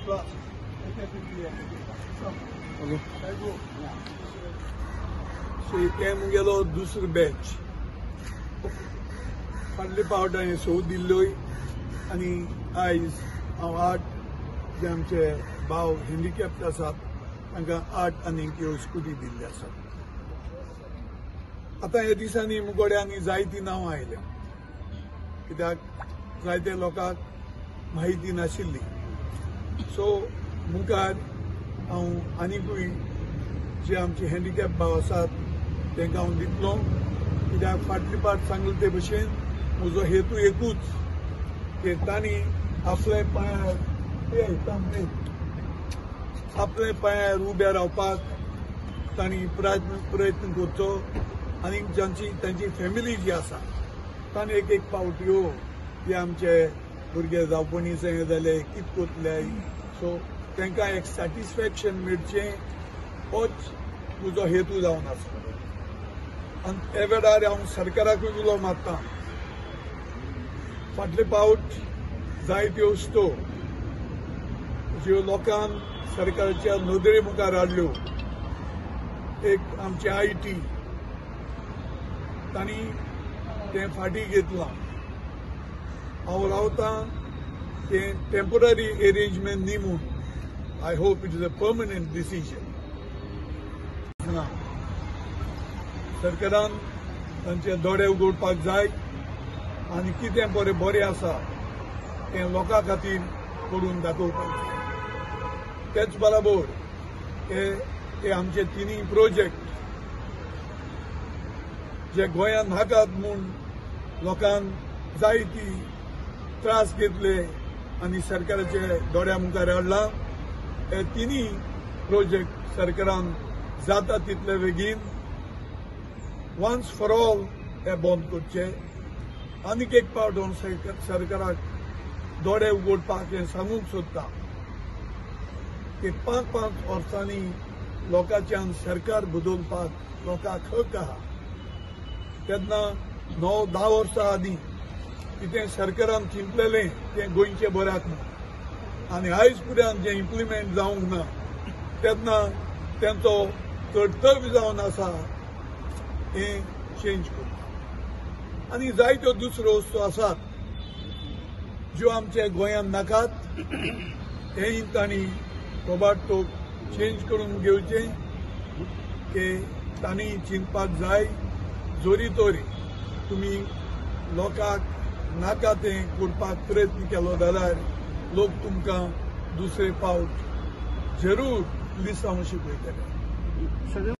तें मुगेलो दुसरो बॅच फाटले फावट हांवें सो दिल्लोय आनी आयज हांव 8 जे आमचे भाव हँडिकॅप्ड आसात तांकां 8 आनीक ह्यो स्कुटी दिल्ली आसात. आतां ह्या दिसांनी मुगोड्यांनी जायतीं नांवां आयल्या कित्याक जायते लोकांक म्हायती नाशिल्ली. सो मुखार हांव आनीकूय जे आमचे हँडिकॅप भाव आसात तांकां हांव दितलो कित्याक फाटली पाट सांगले ते भशेन म्हजो हेतू एकूच की तांणी आपल्या पांयार उबे रावपाक तांणी प्रयत्न करचो आनी तांची फॅमिली जी आसा तांणी एक पावट ह्यो जे आमचे भुरगे जावपणी सगळे जाले कितें करतले सो तांकां एक सॅटिस्फॅक्शन मेळचें होच म्हजो हेतू जावन आसा. आनी हे वेळार हांव सरकाराकूय उलो मारतां फाटले पावट जायत्यो स्टो ज्यो लोकांन सरकाराच्या नदरे मुखार हाडल्यो एक आमचे IT तांणी तें फाटीं घेतलां. हांव रावतां तें टेम्पररी अरेंजमेंट न्ही म्हूण I hope it is a permanent decision. सरकारान तांचे दोळे उगडपाक जाय आनी कितें बरें आसा तें लोकां खातीर करून दाखोवपाक जाय. तेच बरोबर हे आमचे तिनूय प्रोजेक्ट जे गोंयांत नाकात म्हूण लोकांक जायती त्रास घेतले आनी सरकाराचे दोळ्या मुखार हाडला. हे तिनूय प्रोजेक्ट सरकारान जाता तितले बेगीन वन्स फॉर ऑल हे बंद करचे. आनीक एक पावट हांव सरकाराक दोळे उगडपाक हें सांगूंक सोदतां की 5-5 वर्सांनी लोकांच्यान सरकार बदलपाक लोकांक हक आहा. तेन्ना 9-10 वर्सां आदीं कितें सरकारान चिंतलेलें तें गोंयचे बऱ्याक ना आनी आयज फुड्यान जें इम्प्लिमेंट जावंक ना तेन्ना तेंचो कर्तव्य जावन आसा हें चेंज करता. आनी जायत्यो दुसऱ्यो वस्तू आसात ज्यो आमचे गोंयांत नाकात हेंय तांणी ताबडतोब चेंज करून घेवचें की तांणी चिंतपाक जाय. जोरी तोरी तुमी लोकांक नाका तें करपाक प्रयत्न केलो जाल्यार लोक तुमकां दुसरे पावट जरूर लिसांव शिकयतले.